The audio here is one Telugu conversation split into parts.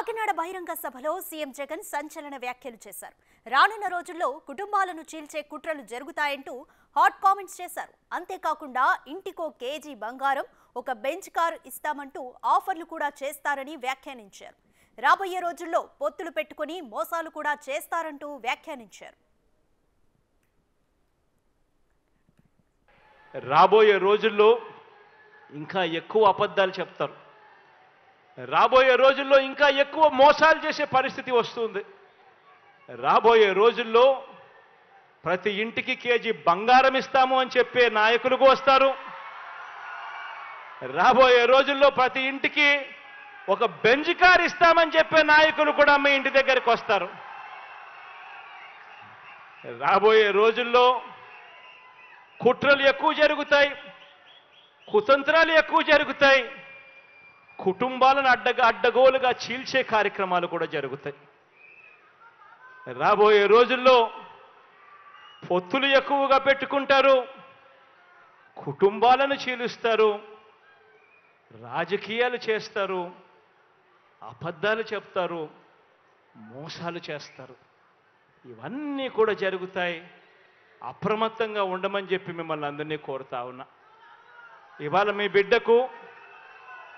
కాకినాడ బహిరంగ సభలో సీఎం జగన్ సంచలన వ్యాఖ్యలు చేశారు. రానున్న రోజుల్లో కుటుంబాలను చీల్చే కుట్రలు జరుగుతాయంటూ హాట్ కామెంట్స్ చేశారు. అంతేకాకుండా ఇంటికో కేజీ బంగారం, ఒక బెంచ్ కారు ఇస్తామంటూ ఆఫర్లు కూడా చేస్తారని వ్యాఖ్యానించారు. రాబోయే రోజుల్లో పొత్తులు పెట్టుకుని మోసాలు కూడా చేస్తారంటూ వ్యాఖ్యానించారు. రాబోయే రోజుల్లో ఇంకా ఎక్కువ అబద్ధాలు చెప్తారు. రాబోయే రోజుల్లో ఇంకా ఎక్కువ మోసాలు చేసే పరిస్థితి వస్తుంది. రాబోయే రోజుల్లో ప్రతి ఇంటికి కేజీ బంగారం ఇస్తాము అని చెప్పే నాయకులు వస్తారు. రాబోయే రోజుల్లో ప్రతి ఇంటికి ఒక బెంజ్ కార్ ఇస్తామని చెప్పే నాయకులు కూడా మీ ఇంటి దగ్గరికి వస్తారు. రాబోయే రోజుల్లో కుట్రలు ఎక్కువ జరుగుతాయి, కుతంత్రాలు ఎక్కువ జరుగుతాయి, కుటుంబాలను అడ్డగోలుగా చీల్చే కార్యక్రమాలు కూడా జరుగుతాయి. రాబోయే రోజుల్లో పొత్తులు ఎక్కువగా పెట్టుకుంటారు, కుటుంబాలను చీలుస్తారు, రాజకీయాలు చేస్తారు, అబద్ధాలు చెప్తారు, మోసాలు చేస్తారు. ఇవన్నీ కూడా జరుగుతాయి. అప్రమత్తంగా ఉండమని చెప్పి మిమ్మల్ని అందరినీ కోరుతా ఉన్నా. ఇవాళ మీ బిడ్డకు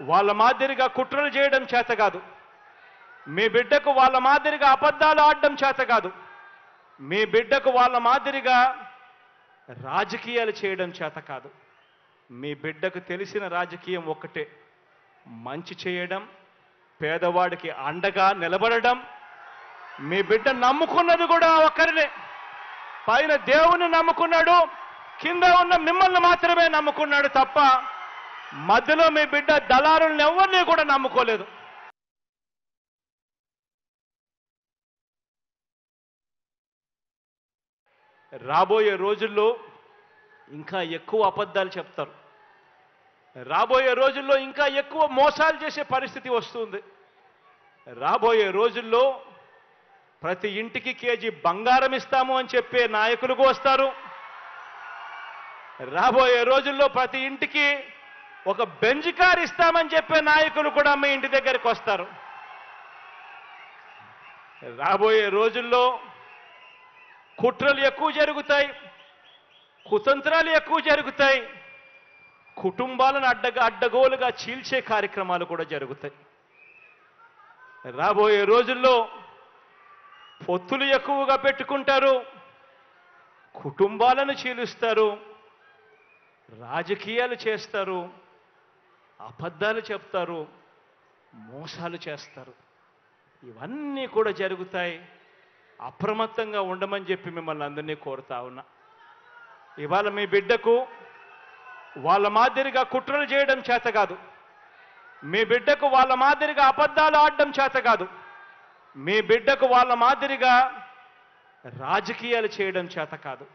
వాళ్ళ మాదిరిగా కుట్రలు చేయడం చేత కాదు, మీ బిడ్డకు వాళ్ళ మాదిరిగా అబద్ధాలు ఆడడం చేత కాదు, మీ బిడ్డకు వాళ్ళ మాదిరిగా రాజకీయాలు చేయడం చేత కాదు. మీ బిడ్డకు తెలిసిన రాజకీయం ఒక్కటే, మంచి చేయడం, పేదవాడికి అండగా నిలబడడం. మీ బిడ్డ నమ్ముకున్నది కూడా ఒక్కరినే, పైన దేవుని నమ్ముకున్నాడు, కింద ఉన్న మిమ్మల్ని మాత్రమే నమ్ముకున్నాడు తప్ప మధ్యలో మీ బిడ్డ దళారులను ఎవరిని కూడా నమ్ముకోలేదు. రాబోయే రోజుల్లో ఇంకా ఎక్కువ అబద్ధాలు చెప్తారు. రాబోయే రోజుల్లో ఇంకా ఎక్కువ మోసాలు చేసే పరిస్థితి వస్తుంది. రాబోయే రోజుల్లో ప్రతి ఇంటికి కేజీ బంగారం ఇస్తాము అని చెప్పే నాయకులు వస్తారు. రాబోయే రోజుల్లో ప్రతి ఇంటికి ఒక బెంజ్ కార్ ఇస్తామని చెప్పే నాయకులు కూడా మీ ఇంటి దగ్గరికి వస్తారు. రాబోయే రోజుల్లో కుట్రలు ఎక్కువ జరుగుతాయి, కుతంత్రాలు ఎక్కువ జరుగుతాయి, కుటుంబాలను అడ్డగోలుగా చీల్చే కార్యక్రమాలు కూడా జరుగుతాయి. రాబోయే రోజుల్లో పొత్తులు ఎక్కువగా పెట్టుకుంటారు, కుటుంబాలను చీలుస్తారు, రాజకీయాలు చేస్తారు, అబద్ధాలు చెప్తారు, మోసాలు చేస్తారు. ఇవన్నీ కూడా జరుగుతాయి. అప్రమత్తంగా ఉండమని చెప్పి మిమ్మల్ని అందరినీ కోరుతా ఉన్నా. ఇవాళ మీ బిడ్డకు వాళ్ళ మాదిరిగా కుట్రలు చేయడం చేత కాదు, మీ బిడ్డకు వాళ్ళ మాదిరిగా అబద్ధాలు ఆడడం చేత కాదు, మీ బిడ్డకు వాళ్ళ మాదిరిగా రాజకీయాలు చేయడం చేత కాదు.